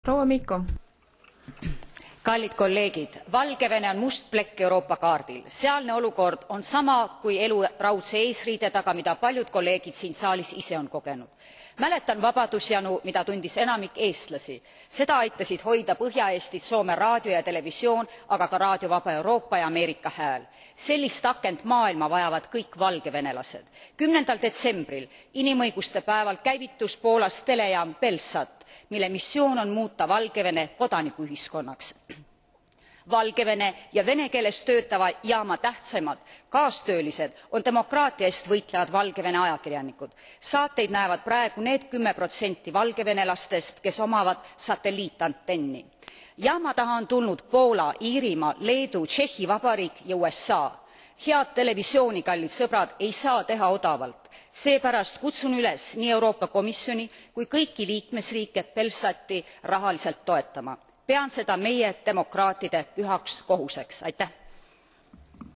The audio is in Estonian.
proua Mikko. Kallid kolleegid, Valgevene on must plekk Euroopa kaardil. Sealne olukord on sama kui elu raudse eesriide taga, mida paljud kolleegid siin saalis ise on kogenud. Mäletan vabadusjanu, mida tundis enamik eestlasi. Seda aitasid hoida Põhja-Eestis Soome raadio ja televisioon, aga ka Raadio Vaba Euroopa ja Ameerika Hääl. Sellist akent maailma vajavad kõik valgevenelased. 10. detsembril, inimõiguste päeval, käivitus Poolas telejaam Belsat, mille missioon on muuta Valgevene kodanikuühiskonnaks. Valgevene ja vene keeles töötava jaama tähtsamad kaastöölised on demokraatia eest võitlejad Valgevene ajakirjanikud. Saateid näevad praegu need 10% valgevenelastest, kes omavad satelliitantenni. Jaama taha on tulnud Poola, Iirimaa, Leedu, Tšehhi Vabariik ja USA. Head televisiooni, kallid sõbrad, ei saa teha odavalt. Seepärast kutsun üles nii Euroopa Komisjoni kui kõiki liikmesriike Belsati rahaliselt toetama. Pean seda meie demokraatide pühaks kohuseks. Aitäh!